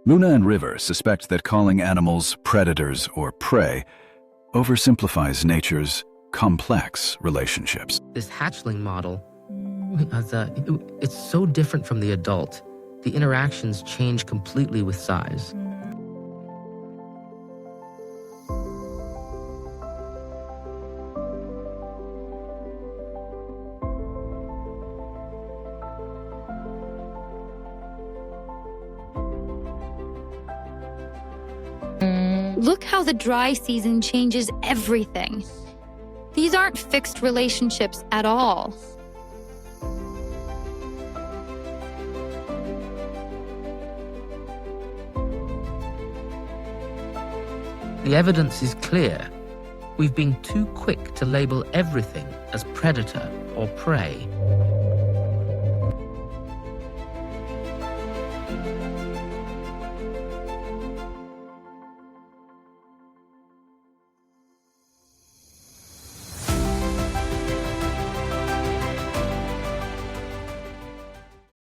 Luna and River suspect that calling animals predators or prey oversimplifies nature's complex relationships. This hatchling model, it's so different from the adult. The interactions change completely with size. Look how the dry season changes everything. These aren't fixed relationships at all. The evidence is clear. We've been too quick to label everything as predator or prey.